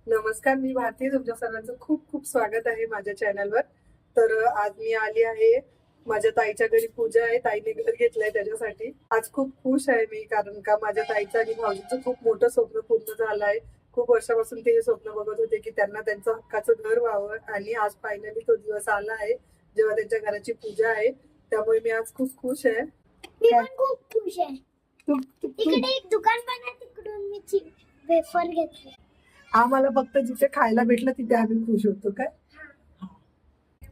नमस्कार, मी भारती. तुमच्या सर्वांचं खूप खूप स्वागत आहे माझ्या चॅनलवर. तर आज मी आली आहे माझ्या ताईच्या घरी. पूजा आहे, ताईने घर घेतलंय त्याच्यासाठी. आज खूप खुश आहे मी, कारण का माझ्या ताईचं आणि भाऊजीचं खूप मोठं स्वप्न पूर्ण झालं आहे. खूप वर्षापासून ते हे स्वप्न बघत होते की त्यांना त्यांचं हक्काचं घर व्हावं, आणि आज फायनली तो दिवस आला आहे जेव्हा त्यांच्या घराची पूजा आहे. त्यामुळे मी आज खूप खुश आहे. मी पण खूप खुश आहे. तू इकडे एक दुकान पण आहे, तिकडून मी वेफर घेतले. आम्हाला फक्त जिथे खायला भेटलं तिथे आम्ही खुश होतो. काय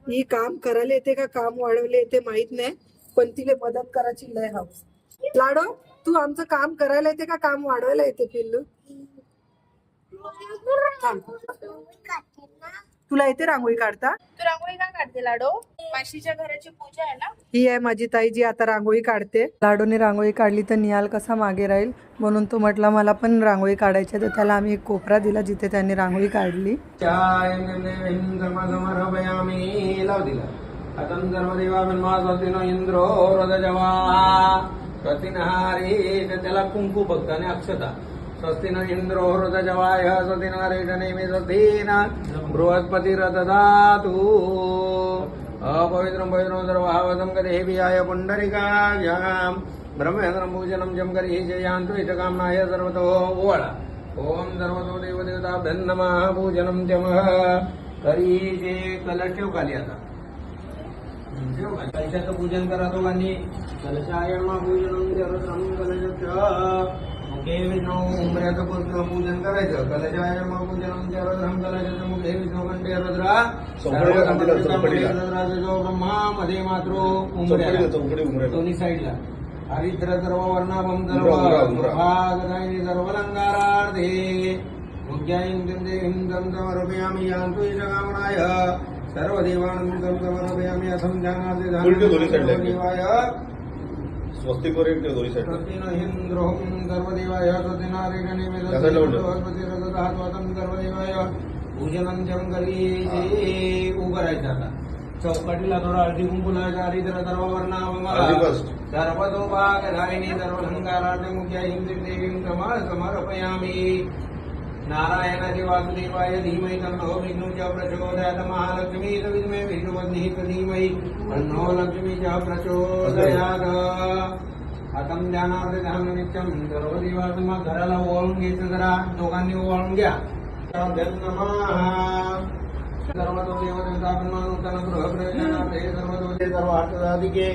ही काम करायला येते का काम वाढवले येते माहित नाही, पण तिला मदत करायची लय हवस. लाडो, तू आमचं काम करायला येते का काम वाढवायला येते पिल्लू? थांब. तुला येते रांगोळी काढता? तू रांगोळी का काढते लाडो? माशीच्या घराची पूजा आहे ना. ही आहे माझी ताई जी आता रांगोळी काढते. लाडोने रांगोळी काढली तर निहाल कसा मागे राहील, म्हणून तो म्हटला मला पण रांगोळी काढायची. तर त्याला आम्ही एक कोपरा दिला जिथे त्याने रांगोळी काढली. लाव दिला आता धर्मदेवा इंद्रो रजवा प्रतिनहारी, त्याला कुंकू फक्त आणि अक्षता. स्वस्तिन इंद्रो हृदजवाय स्वस्तिन रेषनेमि स्वस्तिन बृहस्पतिरदधातु. अपवित्रं पवित्रं सर्वहावतं गदेभियाय पुण्डरीकाभ्यां ब्रह्मेन्द्रं पूजनं जं करिः जयान्तु इष्टकामनाय सर्वतो ओवाळा. ओम सर्वतो देवदेवताभ्यं नमः. पूजनं जमः करिः. कलश ठेव खाली आता. कलशाचं पूजन करा दोघांनी. कलशाय नमः. पूजनं जरत्रं कलशस्य मुखे विष्णू उंबऱ्याचं पूजन करायचं. कलशाय नमः. पूजनं जरत्रं कलशस्य मुखे विष्णू कंठे रुद्रा ब्रह्मा मध्ये मातृ उंबऱ्या दोन्ही साईडला. हरिद्र सर्व वर्णाभं सर्वभागदायिनी सर्वलंकारार्धे मुख्यायं देवीं तं समर्पयामि. यान्तु इष्टकामनाय सर्वदेवानं तं समर्पयामि. असं ध्यानार्थे देवाय स्वस्तिक एक दोन्ही साईड स्वस्तिन इंद्रोहं सर्वदेवाय स्वस्तिना रेषनेमि सर्वदेवाय पूजनं जं करिः. उभं राहायचं आता. चौकटीला थोडा हळदी कुंकू लावायचा. हरिद्र सर्व वर्णाभं सर्वतोभागधारिणी सर्वलंकारार्धे मुख्यायं देवीं समर्पयामि. नारायणाचे वासुदेवाय धीमहि तन्नो विष्णुः प्रचोदयात्. महालक्ष्मी विद्महे विष्णुपत्नीः धीमहि तन्नो लक्ष्मीः प्रचोदयात्. आता ध्यानार्थे ध्यान नित्यं सर्व देवात्मा. घराला ओवाळून घ्यायचं जरा, दोघांनी ओवाळून घ्या. सर्वतो देवदेवतात्मनूतन गृहप्रवेशार्थे सर्वतो सर्व अर्थसाधिके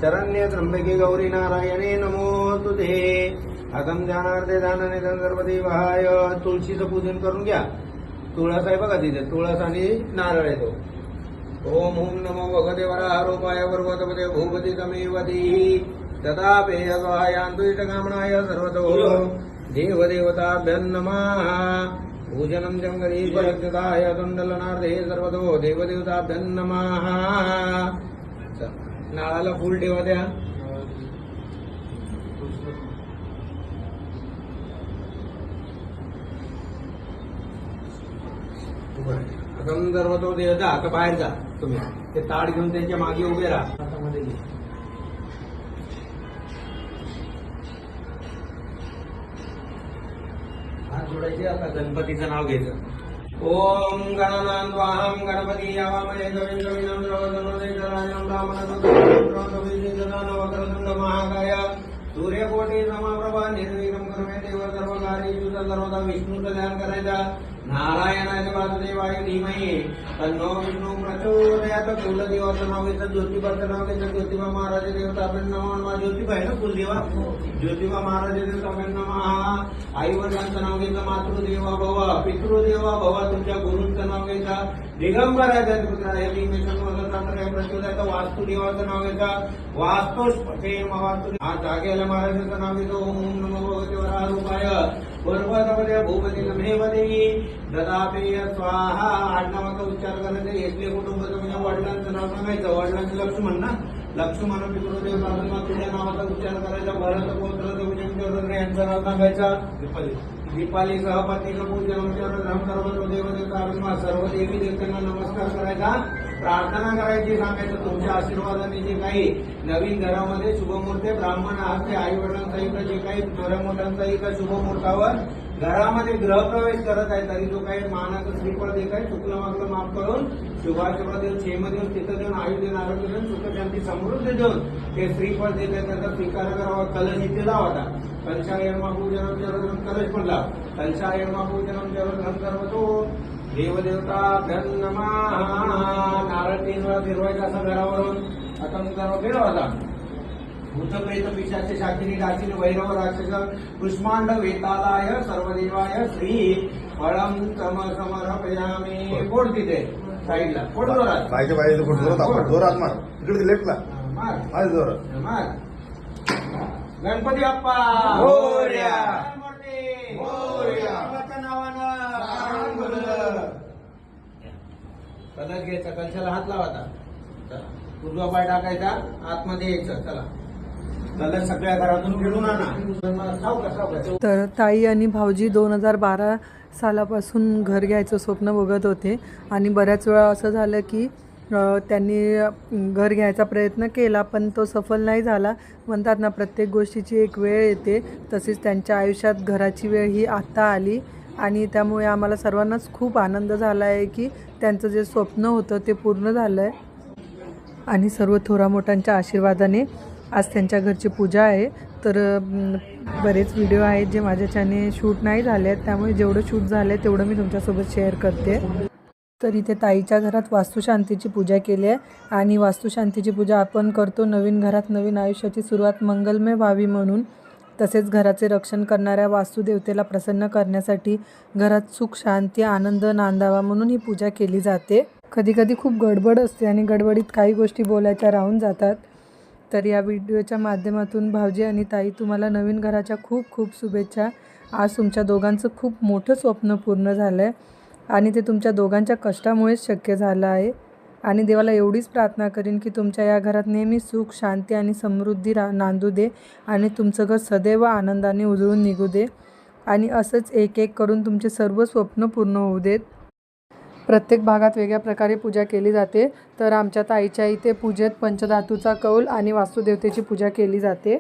शरण्ये त्र्यंबके गौरी नारायणे नमोस्तुते. अगम ध्यानार्थे ध्यानाने सर्वदेवाय. तुळशीचं पूजन करून घ्या. तुळस आहे बघा तिथे, तुळस आणि नारळ आहे तो. ओम ओम नमो भगवते वरारोपाय पर्वतपते भूपती तमेव देहि तदा पेय स्वाहायान्तु इष्टकामनाय सर्वतो देवदेवताभ्यं नमः. पूजनं जं करिः परक्षताय दंडलनार्थे सर्वतो देवदेवताभ्यं नमः. नाळाला फूल ठेवा द्या. अगम सर्वतो देवता. आता बाहेर जा तुम्ही. ते ताट घेऊन त्यांच्या मागे उभे राहा. हातामध्ये घे. हात जोडायचे. आता गणपतीचं नाव घ्यायचं. ओम गणनान्वाहं गणपती यावामहे कविं कवीनां सर्वधर्मदेवराजं ब्राह्मणस्पतिं महाकाय सूर्यकोटी समप्रभा निर्विघ्नं कुरु देव सर्वकार्येषु सर्वदा. विष्णूचं ध्यान करायचा. नारायणाचे वासुदेवाय धीमहि तन्नो विष्णू प्रचोदयात्. कुलदेवाचं नाव घेतं. ज्योतिबाचं नाव घेतं. ज्योतिबा महाराज देवताभ्यं नमः. ज्योतिबा आहे ना कुलदेवा. ज्योतिबा महाराज देवताभ्यं नमः. आई वडिलांचं नाव घेतं. मातृदेवा भव पितृदेवा भव. तुमच्या गुरूंचं नाव घेतं. दिगंबराच्या पुत्राय भीमेशं प्रचोदयात्. वास्तुदेवाचं नाव घेतं. वास्तुष्पते वास्तु. हा जागेला महाराजांचं नाव घेतं. ओम नमो भगवते वरारूपाय पर्वतपते भूपती तमेव देहि ददापेय स्वाहा. आडनावाचा उच्चार करायचा. एकले कुटुंब तुमच्या वडिलांचं नाव सांगायचं. वडिलांचं लक्ष्मण ना. लक्ष्मण पितृदेव तुझ्या नावाचा उच्चार करायचा. भरत पौत्र यांचं नाव सांगायचं. दीपाली सहपतीचं पूजन सर्व देवदेवता सर्व देवी देवतांना नमस्कार करायचा. प्रार्थना करायची. सांगायचं तुमच्या आशीर्वादाने जे काही नवीन घरामध्ये शुभमुहूर्त ब्राह्मण आहात ते आई वडिलांचा इथं जे काही छोट्या मोठ्यांचा इथं शुभमुहूर्तावर घरामध्ये गृहप्रवेश करत आहे तरी जो काही मानाचं श्रीफळ देत आहे चुकलं मागलं माफ करून शुभाशुभ देऊन क्षेम देऊन तिथं देऊन आयुष्य देऊन आरोग्य देऊन सुखशांती समृद्धी देऊन ते श्रीफळ देत आहे त्याचा स्वीकार करावा. कलश इथे लावा. कलशायन पूजनम जरोधन कलश पण लाव. कलशायन पूजनम जरोधन करतो देवदेवता नारळ 3 वेळा फिरवायचा असं घरावरून आता सर्व फिरवायचा. भूतप्रेत पिशाच शाकिनी डाकिनी वैरव राक्षस कुष्मांड वेतालाय सर्वदेवाय श्री फळम समर्पयामी. फोड तिथे साईडला फोड जोरात. बाईच्या बाईचं फोट जोरात आपण जोरात मार. तिकडे लेफ्टला मार मार जोरात मार. गणपती बाप्पा मोरया. मूर्ती मोरया. देवाच्या नावानं कलश घ्यायचा. कलशाला हात लावायचा. उजवा पाय टाकायचा आतमध्ये यायचं. चला कलश सगळ्या घरातून फिरून आणा. सावका तर ताई आणि भाऊजी 2012 सालापासून घर घ्यायचं स्वप्न बघत होते आणि बऱ्याच वेळा असं झालं की त्यांनी घर घ्यायचा प्रयत्न केला पण तो सफल नाही झाला. म्हणतात ना प्रत्येक गोष्टीची एक वेळ येते, तसेच त्यांच्या आयुष्यात घराची वेळ ही आत्ता आली आणि त्यामुळे आम्हाला सर्वांनाच खूप आनंद झाला आहे की त्यांचं जे स्वप्न होतं ते पूर्ण झालं आहे. आणि सर्व थोरा मोठ्यांच्या आशीर्वादाने आज त्यांच्या घरची पूजा आहे. तर बरेच व्हिडिओ आहेत जे माझ्याच्याने शूट नाही झाले आहेत, त्यामुळे जेवढं शूट झालं आहे तेवढं मी तुमच्यासोबत शेअर करते. तर इथे ताईच्या घरात वास्तुशांतीची पूजा केली आहे आणि वास्तुशांतीची पूजा आपण करतो नवीन घरात नवीन आयुष्याची सुरुवात मंगलमय व्हावी म्हणून. तसेच घराचे रक्षण करणाऱ्या वास्तुदेवतेला प्रसन्न करण्यासाठी घरात सुख शांती आनंद नांदावा म्हणून ही पूजा केली जाते. कधी कधी खूप गडबड असते आणि गडबडीत काही गोष्टी बोलायच्या राहून जातात. तर या व्हिडिओच्या माध्यमातून भाऊजी आणि ताई तुम्हाला नवीन घराच्या खूप खूप शुभेच्छा. आज तुमच्या दोघांचं खूप मोठं स्वप्न पूर्ण झालं आहे आणि ते तुमच्या दोघांच्या कष्टामुळेच शक्य झालं आहे. आणि देवाला एवढीच प्रार्थना करीन की तुमच्या या घरात नेहमी सुख शांती आणि समृद्धी नांदू दे आणि तुमचं घर सदैव आनंदाने उजळून निघू दे आणि असंच एक एक करून तुमचे सर्व स्वप्न पूर्ण होऊ देत. प्रत्येक भागात वेगळ्या प्रकारे पूजा केली जाते. तर आमच्या ताईच्या इथे पूजेत पंचधातूचा कौल आणि वास्तुदेवतेची पूजा केली जाते.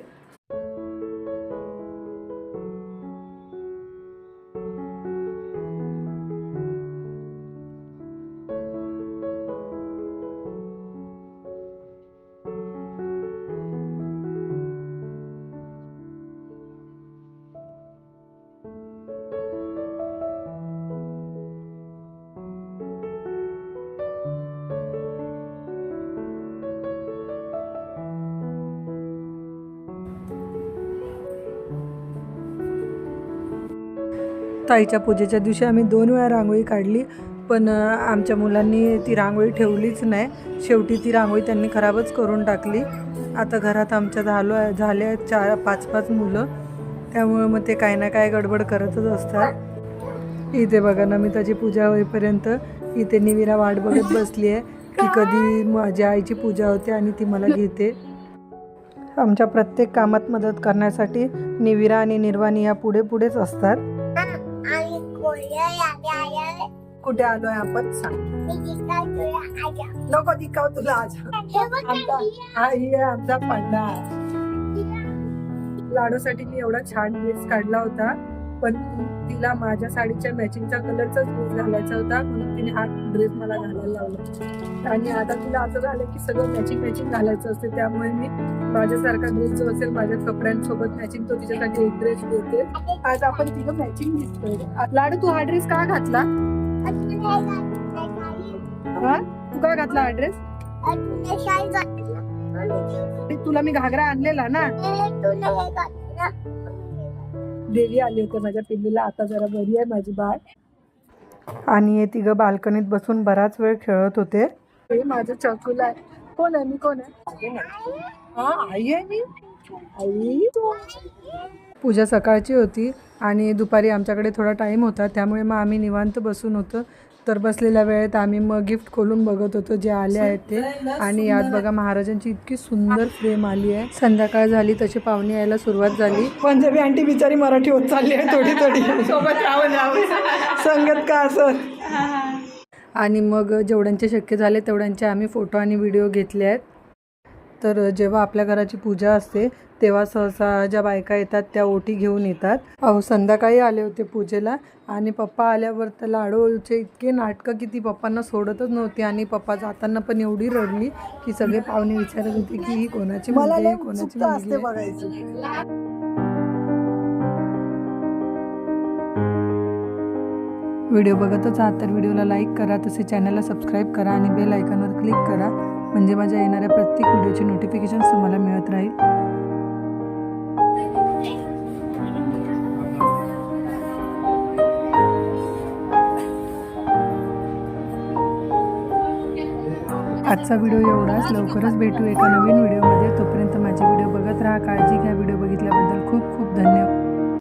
ताईच्या पूजेच्या दिवशी आम्ही 2 वेळा रांगोळी काढली पण आमच्या मुलांनी ती रांगोळी ठेवलीच नाही. शेवटी ती रांगोळी त्यांनी खराबच करून टाकली. आता घरात आमच्या झाले 4-5 मुलं, त्यामुळे मग ते काही ना काय गडबड करतच असतात. इथे बघा नमिताची पूजा होईपर्यंत इथे निविरा वाट बघत बसली आहे की कधी माझ्या आईची पूजा होते आणि ती मला घेते. आमच्या प्रत्येक कामात मदत करण्यासाठी निविरा आणि निर्वाणी या पुढेच असतात. कुठे आलोय आपण सांग. नको दिखाव तुला आज. आमचा पडला लाडूसाठी मी एवढा छान ड्रेस काढला होता पण तिला माझ्या साडीच्या मॅचिंगचा कलरचाच ड्रेस घालायचा होता म्हणून तिने हा ड्रेस मला घालायला लावला. आणि आता तिला असं झालं की सगळं मॅचिंग घालायचं असते, त्यामुळे मी माझ्यासारखा ड्रेस जो असेल माझ्या कपड्यांसोबत मॅचिंग तो तिच्यासाठी एक ड्रेस घेते. आज आपण तिला मॅचिंग दिसतोय. लाडू तू हा ड्रेस का घातला? तू का घातला हा ड्रेस? तुला मी घागरा आणलेला ना. देवी आली होते माझ्या पिल्लीला. आता जरा बरी आहे माझी बाळ. आणि हे तिघं बाल्कनीत बसून बराच वेळ खेळत होते. हे माझं चकुला आहे. कोण आहे? मी कोण आहे? आई आहे मी. आई. पूजा सकाळची होती आणि दुपारी आमच्याकडे थोडा टाईम होता, त्यामुळे मग आम्ही निवांत बसून होतो. तर बसलेल्या वेळेत आम्ही मग गिफ्ट खोलून बघत होतो जे आले आहेत ते. आणि यात बघा महाराजांची इतकी सुंदर फ्रेम आली आहे. संध्याकाळ झाली तशी पाहुणे यायला सुरुवात झाली. पंजाबी आंटी बिचारी मराठी होत चालली आहे थोडी सोबत संगत का असत. आणि मग जेवढ्यांचे शक्य झाले तेवढ्यांचे आम्ही फोटो आणि व्हिडिओ घेतले आहेत. तर जेव्हा आपल्या घराची पूजा असते तेव्हा सहसा ज्या बायका येतात त्या ओटी घेऊन येतात. अहो संध्याकाळी आले होते पूजेला आणि पप्पा आल्यावर तर लाडूचे इतके नाटकं की ती पप्पांना सोडतच नव्हती आणि पप्पा जाताना पण एवढी रडली की सगळे पाहुणे विचारत होते की ही कोणाची मुलगी आहे, कोणाची मुलगी आहे. व्हिडिओ बघतच आहात तर व्हिडिओला लाईक करा, तसे चॅनलला सबस्क्राईब करा आणि बेल आयकॉनवर क्लिक करा म्हणजे माझ्या येणाऱ्या प्रत्येक व्हिडिओची नोटिफिकेशन तुम्हाला मिळत राहील. आजचा व्हिडिओ एवढाच. लवकरच भेटू एका नवीन व्हिडिओमध्ये. तोपर्यंत माझे व्हिडिओ बघत राहा. काळजी घ्या. व्हिडिओ बघितल्याबद्दल खूप खूप धन्यवाद.